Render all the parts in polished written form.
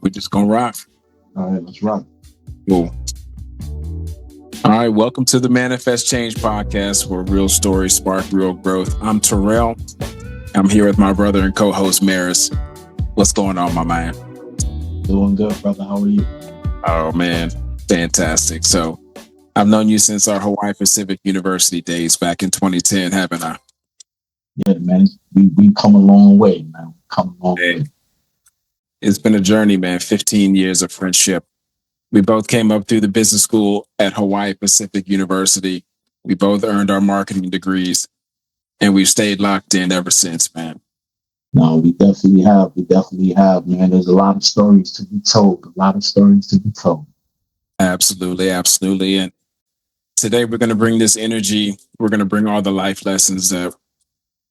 We're just gonna rock. All right, let's rock. Cool. All right, welcome to the Manifest Change podcast, where real stories spark real growth. I'm Tyrell. I'm here with my brother and co-host Merris. What's going on, my man? Doing good, brother. How are you? Oh man, fantastic. So I've known you since our Hawaii Pacific University days back in 2010, haven't I? Yeah, man. We come a long way, man. Come a long way. It's been a journey, man. 15 years of friendship. We both came up through the business school at Hawaii Pacific University. We both earned our marketing degrees, and we've stayed locked in ever since, man. No, we definitely have. We definitely have, man. There's a lot of stories to be told. A lot of stories to be told. Absolutely, absolutely. And today we're going to bring this energy. We're going to bring all the life lessons that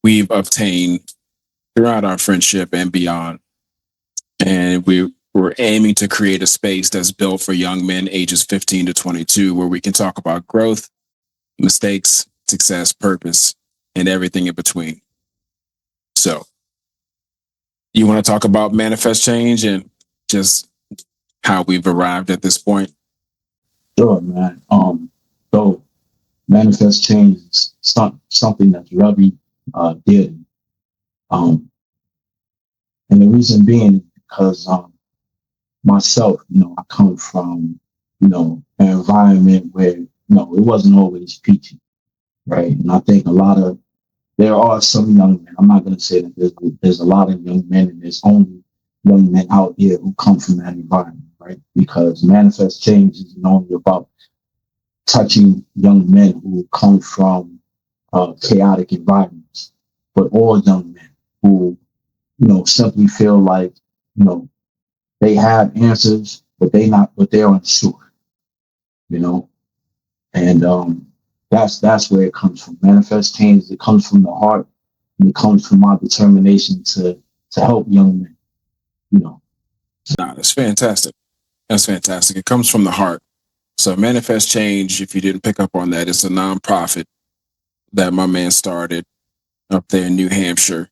we've obtained throughout our friendship and beyond. And we're aiming to create a space that's built for young men ages 15 to 22, where we can talk about growth, mistakes, success, purpose, and everything in between. So you want to talk about manifest change and just how we've arrived at this point? Sure, man. So manifest change is something that's very dear. And the reason being is because myself, I come from, an environment where, it wasn't always peachy, right? And I think there are some young men. I'm not going to say that there's a lot of young men, and there's only young men out here who come from that environment, right? Because manifest change isn't only about touching young men who come from chaotic environments, but all young men who, simply feel like, they have answers, but they're unsure, and that's where it comes from. Manifest change. It comes from the heart, and it comes from my determination to help young men. That's fantastic. That's fantastic. It comes from the heart. So Manifest Change, if you didn't pick up on that, it's a nonprofit that my man started up there in New Hampshire.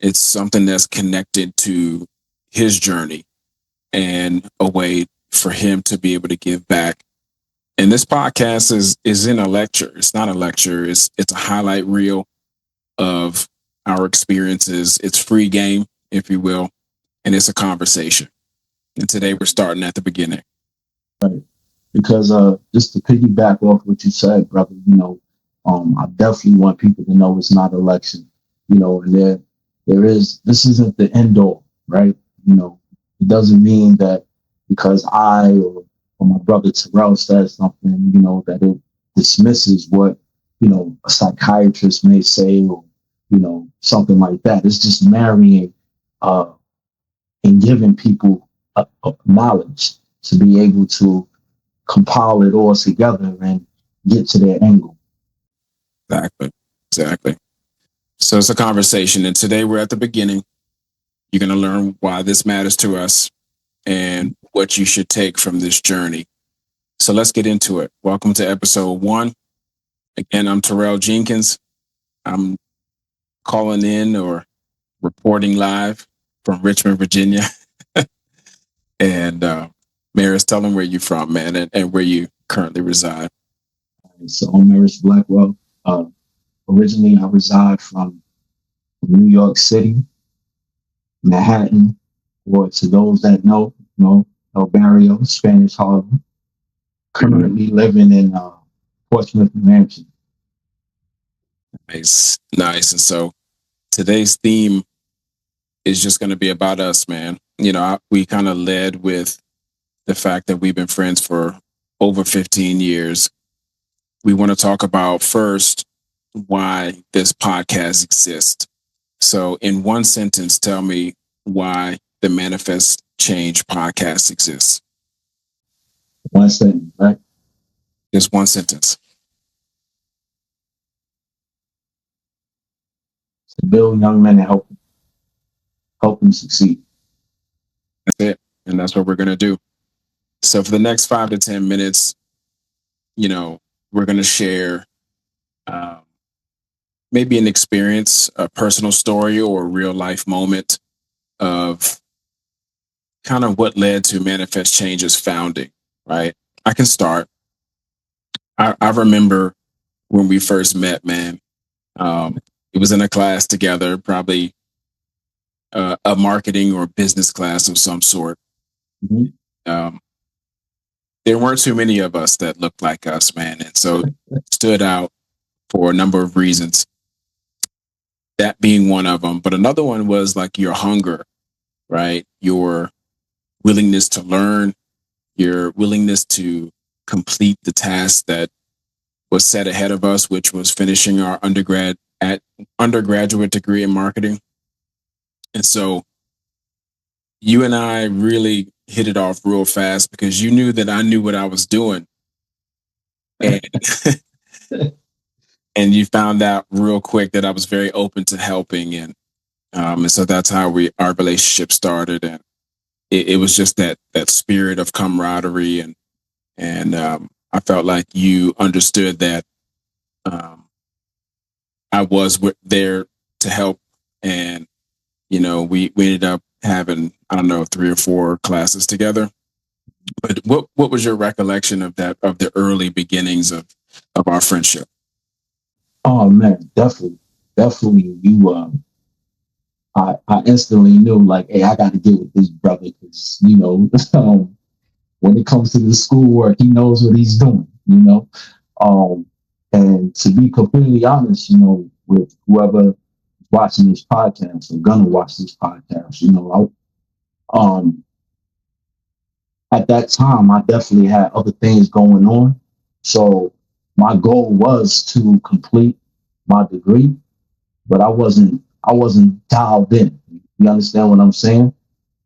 It's something that's connected to his journey and a way for him to be able to give back. And this podcast isn't a lecture. It's not a lecture. It's a highlight reel of our experiences. It's free game, if you will, and it's a conversation. And today we're starting at the beginning. Right. Because just to piggyback off what you said, brother, I definitely want people to know it's not an election, and this isn't the end all, right? It doesn't mean that because I or my brother Tyrell says something, that it dismisses what, a psychiatrist may say or, something like that. It's just marrying and giving people knowledge to be able to compile it all together and get to their end goal. Exactly. So it's a conversation. And today we're at the beginning. You're going to learn why this matters to us and what you should take from this journey. So let's get into it. Welcome to episode 1. Again, I'm Tyrell Jenkins. I'm calling in or reporting live from Richmond, Virginia. And Merris, tell them where you're from, man, and where you currently reside. So I'm Merris Blackwell. Originally, I reside from New York City, Manhattan, or to those that know, El Barrio, Spanish Harlem. Currently living in Portsmouth, New Hampshire. Nice. And so today's theme is just going to be about us, man. We kind of led with the fact that we've been friends for over 15 years. We want to talk about first why this podcast exists. So in one sentence, tell me why the Manifest Change podcast exists. One sentence, right? Just one sentence. To build young men and help them succeed. That's it. And that's what we're going to do. So for the next 5 to 10 minutes, we're going to share maybe an experience, a personal story, or a real life moment of kind of what led to Manifest Change's founding, right? I can start. I remember when we first met, man. It was in a class together, probably a marketing or business class of some sort. Mhm. Um, there weren't too many of us that looked like us, man, and so it stood out for a number of reasons. That being one of them, but another one was like your hunger, right? Your willingness to learn, your willingness to complete the task that was set ahead of us, which was finishing our undergraduate degree in marketing. And so you and I really hit it off real fast because you knew that I knew what I was doing. And and you found out real quick that I was very open to helping, and so that's how our relationship started, and it was just that spirit of camaraderie, and I felt like you understood that um, I was there to help, and we ended up having, I don't know, 3 or 4 classes together. But what was your recollection of the early beginnings of our friendship? Oh man, definitely. I instantly knew like, hey, I got to get with this brother because when it comes to the schoolwork, he knows what he's doing. Um, and to be completely honest, with whoever watching this podcast or gonna watch this podcast, at that time, I definitely had other things going on. So my goal was to complete my degree, but I wasn't dialed in. You understand what I'm saying?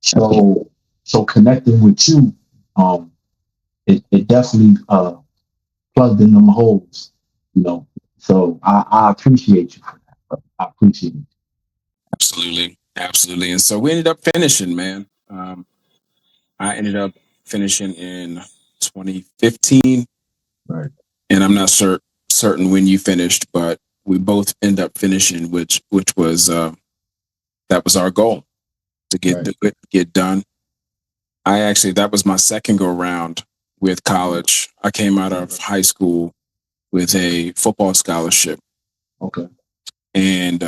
So connecting with you, um, it definitely plugged in them holes, you know. So I appreciate you for that. Bro. I appreciate it. Absolutely, absolutely. And so we ended up finishing, man. I ended up finishing in 2015, Right. and I'm not certain when you finished, but we both end up finishing, which was that was our goal, to get Right. through it, get done. That was my second go round with college. I came out of high school with a football scholarship, Okay. and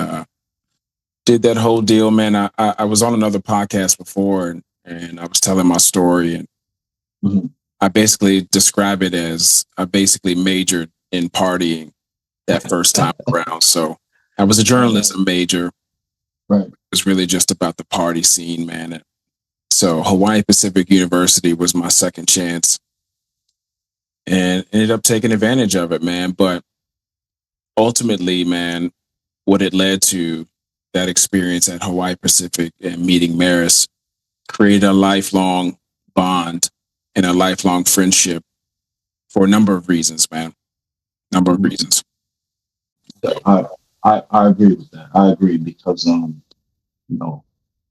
did that whole deal, man. I was on another podcast before, and I was telling my story, and Hmm. I basically describe it as I basically majored in partying that first time around. So I was a journalism major. It Right. was really just about the party scene, man. And so Hawaii Pacific University was my second chance, and ended up taking advantage of it, man. But ultimately, man, what it led to, that experience at Hawaii Pacific and meeting Merris, created a lifelong bond and a lifelong friendship for a number of reasons, man. Number of Hmm. reasons. So, I agree with that. I agree because you know,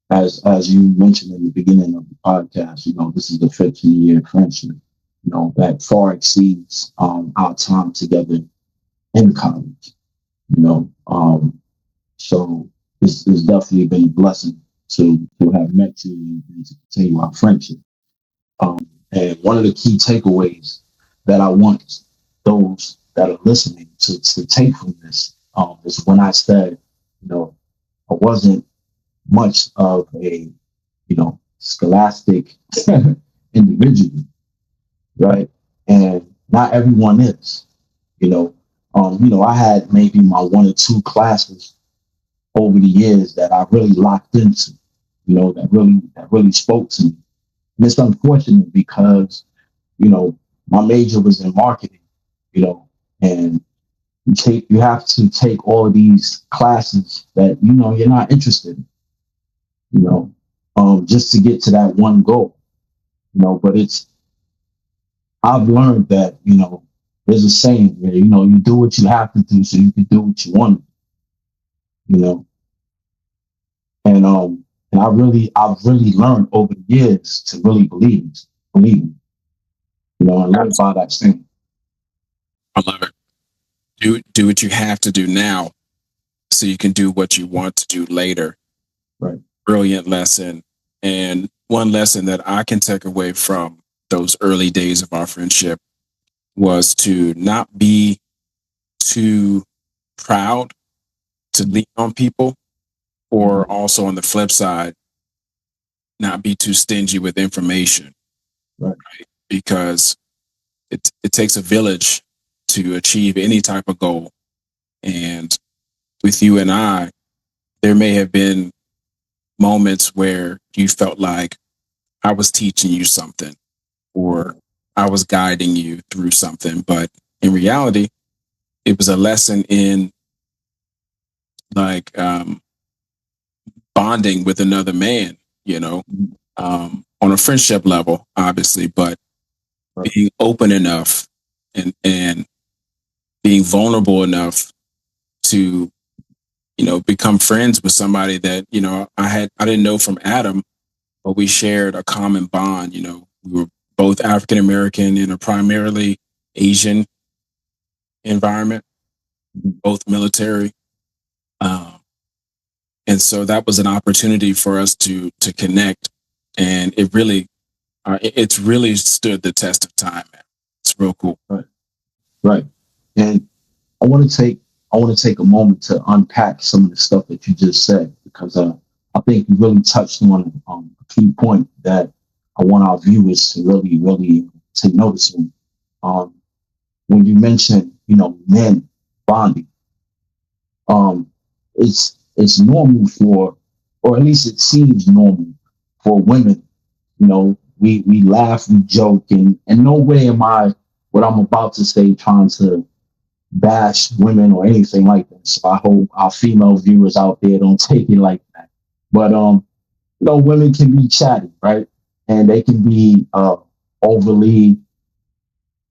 as you mentioned in the beginning of the podcast, this is a 15-year friendship, that far exceeds our time together in college, you know. So it's definitely been a blessing to have met you and to continue our friendship. And one of the key takeaways that I want those that are listening to take from this is when I said, I wasn't much of a, scholastic individual, right? And not everyone is, you know. I had maybe my 1 or 2 classes over the years that I really locked into, that really spoke to me. And it's unfortunate because, you know, my major was in marketing, and you have to take all of these classes that, you're not interested in, you know, just to get to that one goal, but I've learned that, there's a saying where, you do what you have to do so you can do what you want, you know, and I've really learned over the years to really believe, and live by that saying. I love it. Do what you have to do now so you can do what you want to do later. Right. Brilliant lesson. And one lesson that I can take away from those early days of our friendship was to not be too proud to lean on people, or also on the flip side, not be too stingy with information. Right. Because it takes a village to achieve any type of goal. And with you and I, there may have been moments where you felt like I was teaching you something, or I was guiding you through something. But in reality, it was a lesson in like bonding with another man, you know, on a friendship level, obviously, but Right. being open enough and being vulnerable enough to, you know, become friends with somebody that, you know, I didn't know from Adam, but we shared a common bond. You know, we were both African American in a primarily Asian environment, both military. Um, and so that was an opportunity for us to connect, and it's really stood the test of time, man. It's real cool. Right. Right. And I want to take a moment to unpack some of the stuff that you just said, because I think you really touched on a key point that I want our viewers to really take notice of. Um, when you mentioned, men bonding, um, it's normal for, or at least it seems normal for women. We laugh, we joke, and no way am I, what I'm about to say, trying to bash women or anything like that. So I hope our female viewers out there don't take it like that. But women can be chatty, right? And they can be overly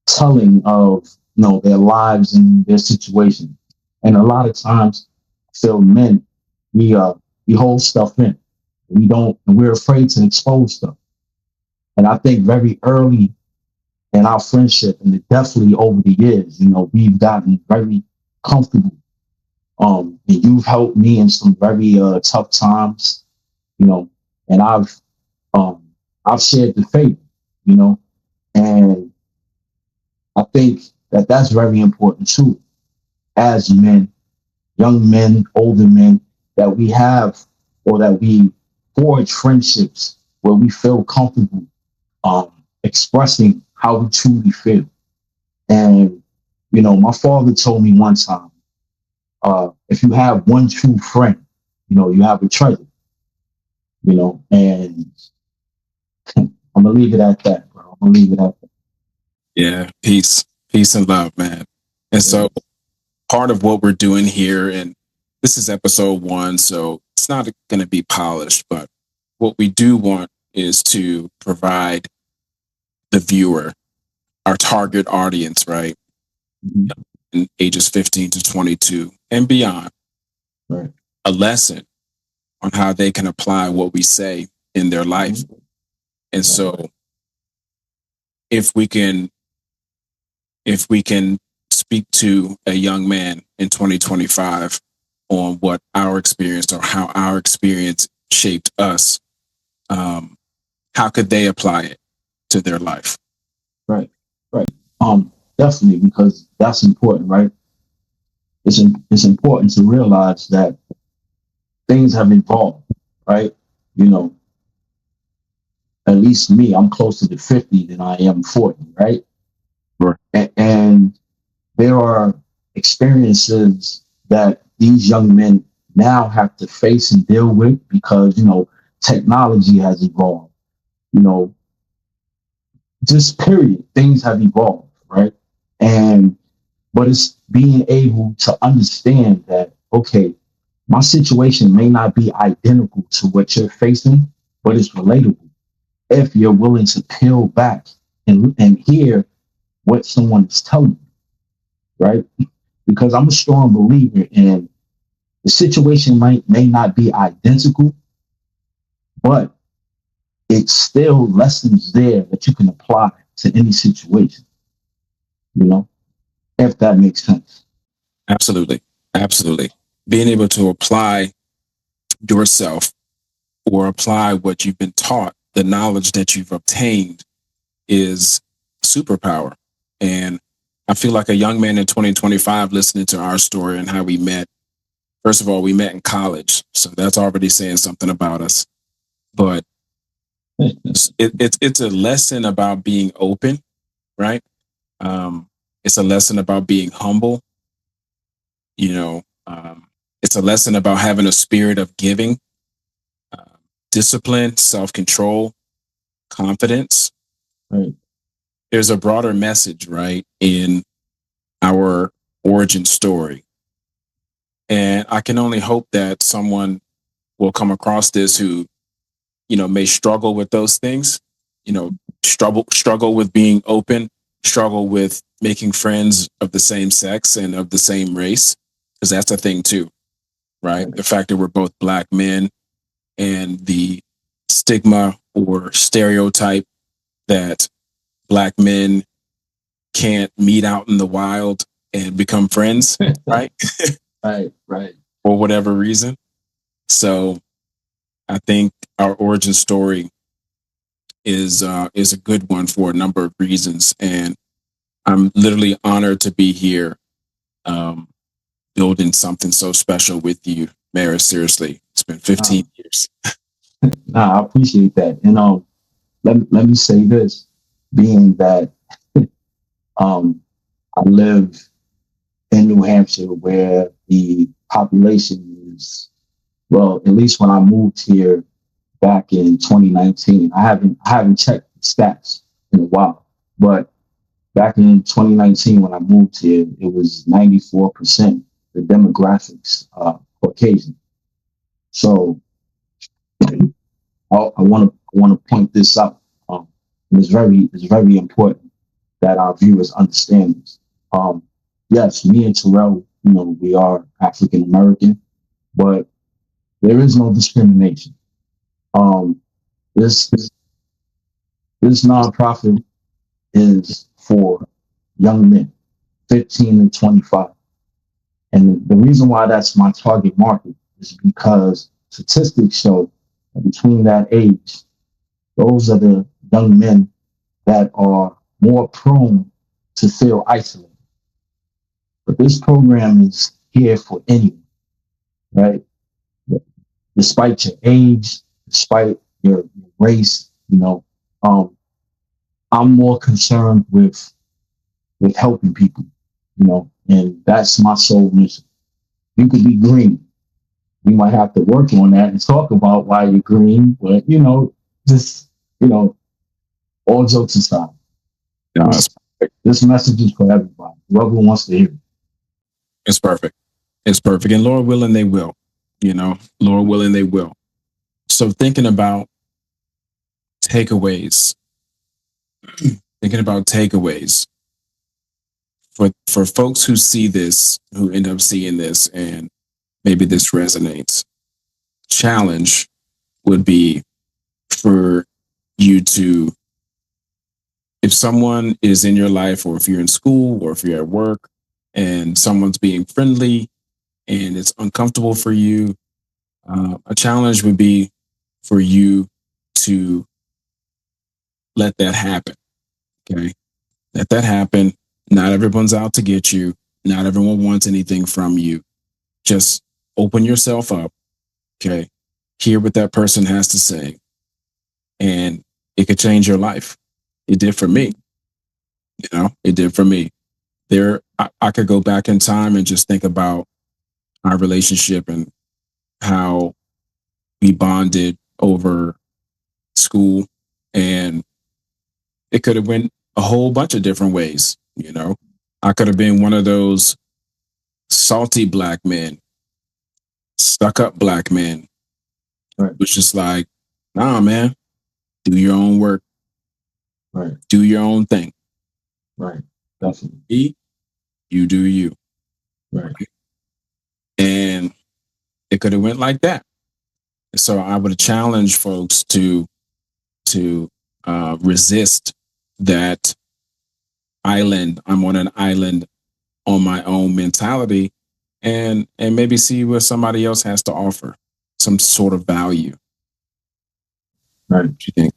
telling of their lives and their situation. And a lot of times, I feel men, we hold stuff in. We're afraid to expose stuff. And I think very early in our friendship, and definitely over the years, we've gotten very comfortable. And you've helped me in some very tough times, and um, I've shared the faith, you know, and I think that that's very important too, as men, young men, older men, that we have, or that we forge friendships where we feel comfortable expressing how we truly feel. And, my father told me one time, if you have one true friend, you have a treasure, and I'm going to leave it at that, bro. I'm going to leave it at that. Yeah, peace and love, man. And so part of what we're doing here, and this is episode 1, so it's not going to be polished, but what we do want is to provide the viewer, our target audience, right, in ages 15 to 22 and beyond, Right. a lesson on how they can apply what we say in their life. And so if we can speak to a young man in 2025 on what our experience, or how our experience shaped us, how could they apply it to their life? Right. Right. Definitely, because that's important, right? It's important to realize that things have evolved, right? You know, at least me, I'm closer to 50 than I am 40, right? Sure. And there are experiences that these young men now have to face and deal with because, technology has evolved, you know, just period. Things have evolved, right? And, but it's being able to understand that, okay, my situation may not be identical to what you're facing, but it's relatable if you're willing to peel back and hear what someone is telling you, right? Because I'm a strong believer in the situation may not be identical, but it's still lessons there that you can apply to any situation, if that makes sense. Absolutely. Absolutely. Being able to apply yourself or apply what you've been taught, the knowledge that you've obtained is superpower. And I feel like a young man in 2025 listening to our story and how we met. First of all, we met in college, so that's already saying something about us. But it's a lesson about being open, right? It's a lesson about being humble. You know, it's a lesson about having a spirit of giving, uh, discipline, self control, confidence. Right. There's a broader message, right, in our origin story. And I can only hope that someone will come across this who, may struggle with those things, struggle with being open, struggle with making friends of the same sex and of the same race, because that's a thing too, right? The fact that we're both Black men and the stigma or stereotype that Black men can't meet out in the wild and become friends, right? Right. For whatever reason. So I think our origin story is a good one for a number of reasons, and I'm literally honored to be here, um, building something so special with you, Merris. Seriously, it's been 15 years. Nah, I appreciate that. And let me say this, being that I live in New Hampshire where the population is, well, at least when I moved here back in 2019, I haven't checked the stats in a while, but back in 2019 when I moved here, it was 94% the demographics Caucasian. So I want to point this out. And it's very important that our viewers understand this. Yes, me and Tyrell, we are African American, but there is no discrimination. Um, this nonprofit is for young men, 15 and 25. And the reason why that's my target market is because statistics show that between that age, those are the young men that are more prone to feel isolated. But this program is here for anyone, right? Despite your age, despite your race, I'm more concerned with helping people, and that's my sole mission. You could be green. We might have to work on that and talk about why you're green, but just all jokes aside, No, this message is for everybody. Whoever wants to hear it. it's perfect. It's perfect. And Lord willing, they will. Lord willing, they will. So thinking about takeaways, for folks who see this, who end up seeing this, and maybe this resonates. Challenge would be for you to, if someone is in your life, or if you're in school, or if you're at work, and someone's being friendly and it's uncomfortable for you, a challenge would be for you to let that happen. Okay. Let that happen. Not everyone's out to get you. Not everyone wants anything from you. Just open yourself up. Okay. Hear what that person has to say. And it could change your life. It did for me. It did for me. I could go back in time and just think about our relationship and how we bonded over school, and it could have went a whole bunch of different ways. I could have been one of those salty Black men, stuck up Black men, Right. which is like, nah, man, do your own work, Right. do your own thing. Right. Definitely. You do you. Right. And it could have went like that. So I would challenge folks to resist that island. I'm on an island on my own mentality, and maybe see what somebody else has to offer, some sort of value. Right. What you think?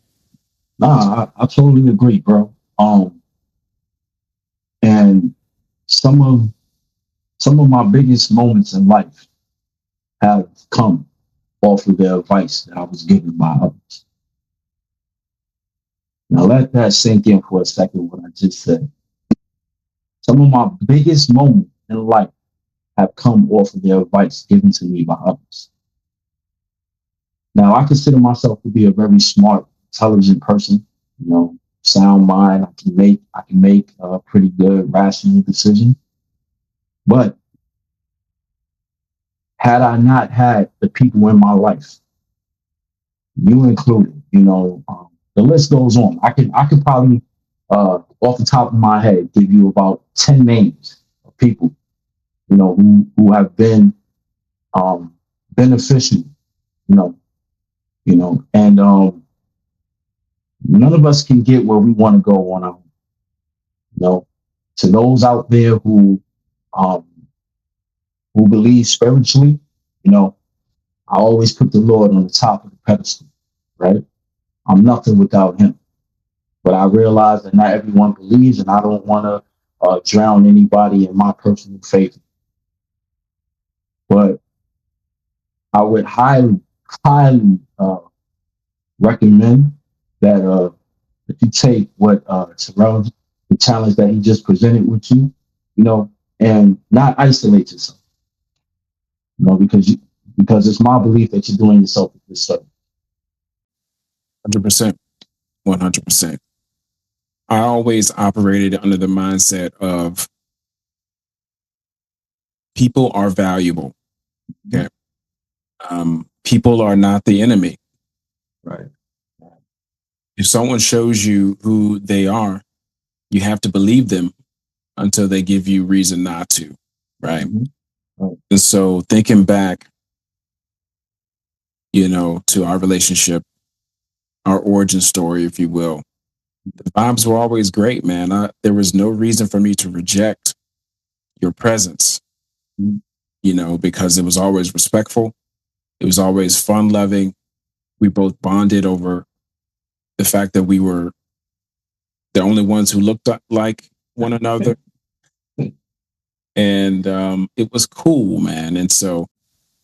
Nah, I totally agree, bro. And some of my biggest moments in life have come off of the advice that I was given by others. Now let that sink in for a second. What I just said. Some of my biggest moments in life have come off of the advice given to me by others. Now I consider myself to be a very smart, intelligent person. You know, sound mind. I can make a pretty good, rational decision. But had I not had the people in my life, you included, the list goes on. I could probably, off the top of my head, give you about 10 names of people, who have been beneficial, you know, and none of us can get where we want to go on our own. To those out there um, who believe spiritually, I always put the Lord on the top of the pedestal, right? I'm nothing without him. But I realize that not everyone believes, and I don't want to drown anybody in my personal faith. But I would highly, highly recommend that if you take what Tyrell, the challenge that he just presented with you, and not isolate yourself, because it's my belief that you're doing yourself a disservice. 100%. 100%. I always operated under the mindset of people are valuable. Okay. People are not the enemy. Right. If someone shows you who they are, you have to believe them until they give you reason not to. Right. Right. And so thinking back, to our relationship, our origin story, if you will, the vibes were always great, man. There was no reason for me to reject your presence, because it was always respectful. It was always fun loving. We both bonded over the fact that we were the only ones who looked like one another. And it was cool, man. And so,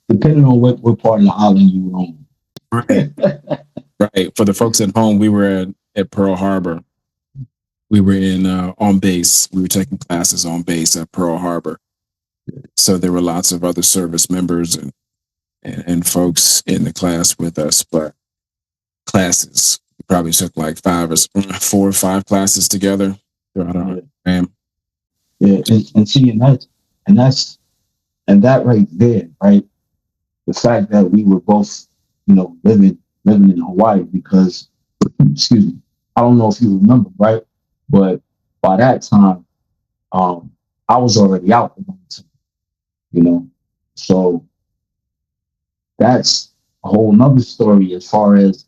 depending on what part of the island you were on. Right. For the folks at home, we were at Pearl Harbor. We were on base. We were taking classes on base at Pearl Harbor. So there were lots of other service members and folks in the class with us, but classes we probably took like 4 or 5 classes together throughout our program. Yeah, and see, and that right there, right? The fact that we were both, living in Hawaii, because, excuse me, I don't know if you remember, right? But by that time, I was already out, so that's a whole nother story as far as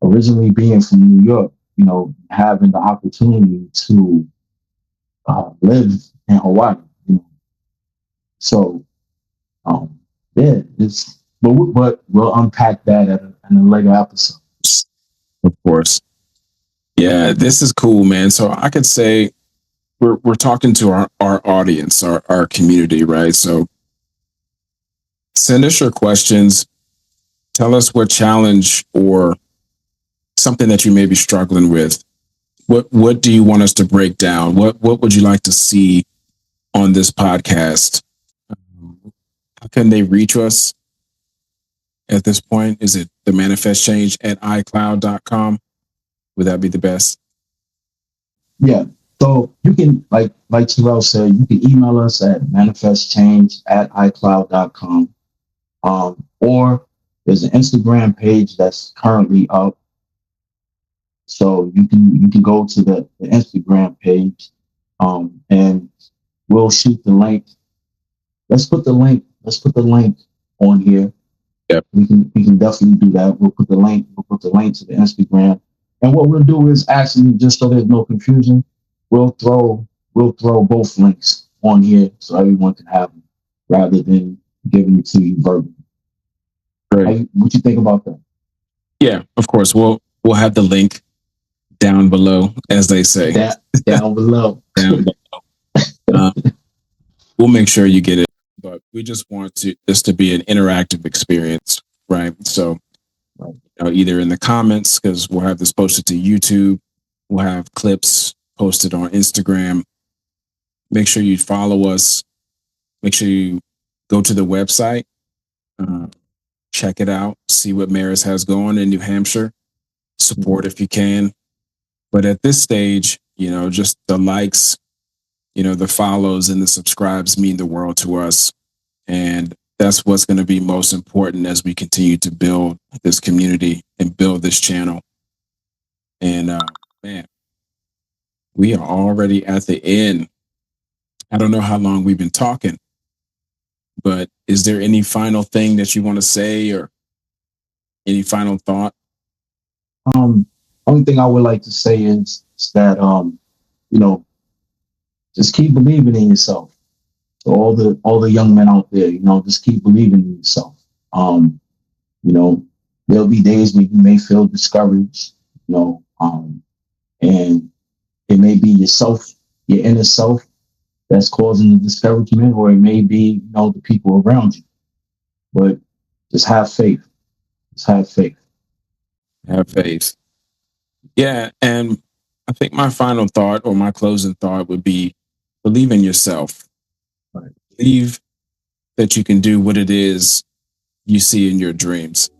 originally being from New York, having the opportunity to live in Hawaii, So, yeah, but we'll unpack that in a later episode. Of course. Yeah, this is cool, man. So I could say we're talking to our audience, our community, right? So send us your questions. Tell us what challenge or something that you may be struggling with. What do you want us to break down? What would you like to see on this podcast? How can they reach us at this point? Is it the manifest change at icloud.com? Would that be the best? Yeah. So you can, like Tyrell said, you can email us at manifestchange@icloud.com. Or there's an Instagram page that's currently up. So you can go to the Instagram page, and we'll shoot the link. Let's put the link on here. Yep. We can definitely do that. We'll put the link to the Instagram. And what we'll do is actually, just so there's no confusion, we'll throw both links on here so everyone can have them, rather than giving it to you verbally. Great. What you think about that? Yeah, of course. We'll have the link down below, as they say. Down below. Down below. We'll make sure you get it. But we just want this to be an interactive experience, right? So either in the comments, because we'll have this posted to YouTube, we'll have clips posted on Instagram. Make sure you follow us. Make sure you go to the website, check it out, see what Merris has going in New Hampshire. Support if you can. But at this stage, just the likes, the follows and the subscribes mean the world to us. And that's what's going to be most important as we continue to build this community and build this channel. And man, we are already at the end. I don't know how long we've been talking, but is there any final thing that you want to say or any final thought? Only thing I would like to say is that just keep believing in yourself. So all the young men out there, just keep believing in yourself. There'll be days when you may feel discouraged, and it may be yourself, your inner self, that's causing the discouragement, or it may be, the people around you. But just have faith. Just have faith. Have faith. Yeah, and I think my final thought or my closing thought would be believe in yourself. Right. Believe that you can do what it is you see in your dreams.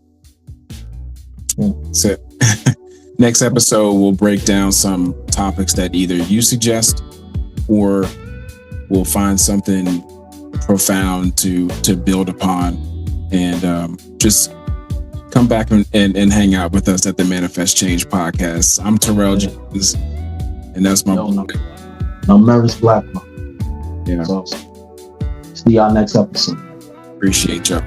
Yeah. So next episode, we'll break down some topics that either you suggest or we'll find something profound to build upon, and just come back and hang out with us at the Manifest Change podcast. I'm Tyrell Jenkins, and that's my boy. I'm Merris Blackwell. Yeah. So, see y'all next episode. Appreciate y'all.